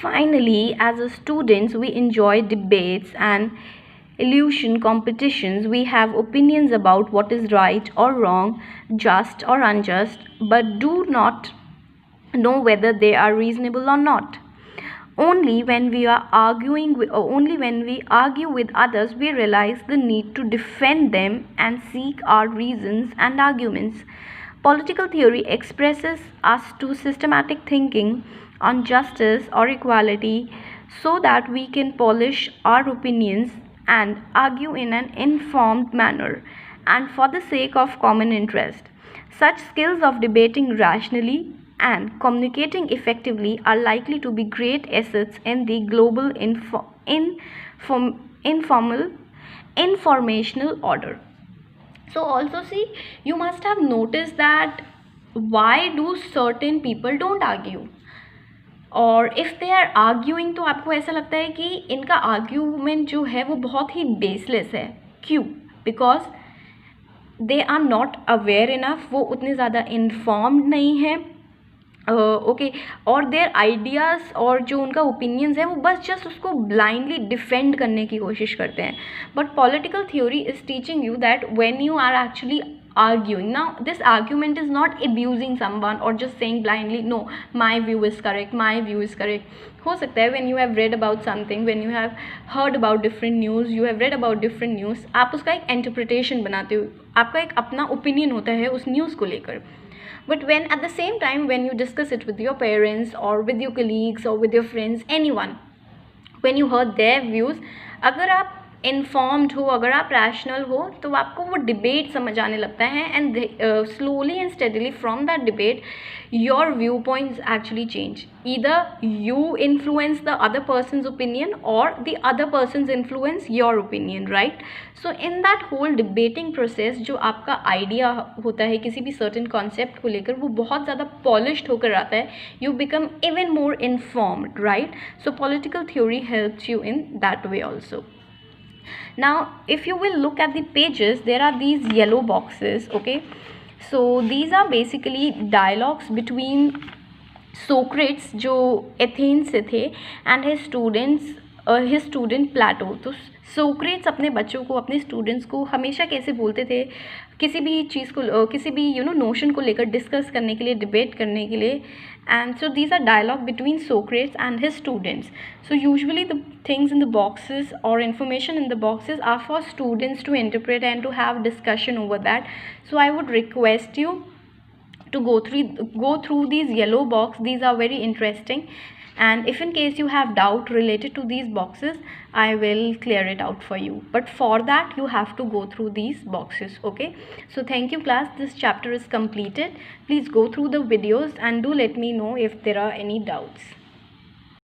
Finally, as a students, we enjoy debates and illusion competitions. We have opinions about what is right or wrong, just or unjust, but do not know whether they are reasonable or not. Only when we argue with others, we realize the need to defend them and seek our reasons and arguments. Political theory expresses us to systematic thinking on justice or equality so that we can polish our opinions and argue in an informed manner and for the sake of common interest. Such skills of debating rationally and communicating effectively are likely to be great assets in the global informal informational order. So also see, you must have noticed that why do certain people don't argue, और if they are arguing तो आपको ऐसा लगता है कि इनका argument जो है वो बहुत ही बेसलेस है. क्यों? Because they are not aware enough, वो उतने ज़्यादा इन्फॉर्म्ड नहीं है. ओके और देयर आइडियाज़ और जो उनका ओपिनियंस है वो बस जस्ट उसको ब्लाइंडली डिफेंड करने की कोशिश करते हैं. But political theory is teaching you that when you are actually arguing, now this argument is not abusing someone or just saying blindly no, my view is correct, my view is correct. हो सकता है when you have read about something, when you have heard about different news, you have read about different news, आप उसका एक interpretation बनाते हो, आपका एक अपना opinion होता है उस news को लेकर. But when at the same time when you discuss it with your parents or with your colleagues or with your friends, anyone, when you heard their views, अगर आप इन्फॉर्म्ड हो, अगर आप रैशनल हो, तो आपको वो डिबेट समझ आने लगता है and slowly and steadily from that debate your view points actually change. Either you influence the other person's opinion और the other person's influence your opinion, right. So in that whole debating process जो आपका idea होता है किसी भी certain concept को लेकर, वो बहुत ज़्यादा पॉलिश्ड होकर आता है. You become even more informed, right. So political theory helps you in that way also. Now if you will look at the pages, there are these yellow boxes. Okay, so these are basically dialogues between Socrates जो Athens से थे and his student Plato. तो Socrates अपने बच्चों को, अपने students को हमेशा कैसे बोलते थे किसी भी चीज़ को, किसी भी नोशन को लेकर डिस्कस करने के लिए, डिबेट करने के लिए. And so these are dialogue between Socrates and his students. So usually the things in the boxes और information in the boxes are for students to interpret and to have discussion over that. So I would request you to go through these yellow box. These are very interesting, and if in case you have doubt related to these boxes, I will clear it out for you, but for that you have to go through these boxes. Okay, so thank you class, this chapter is completed. Please go through the videos and do let me know if there are any doubts.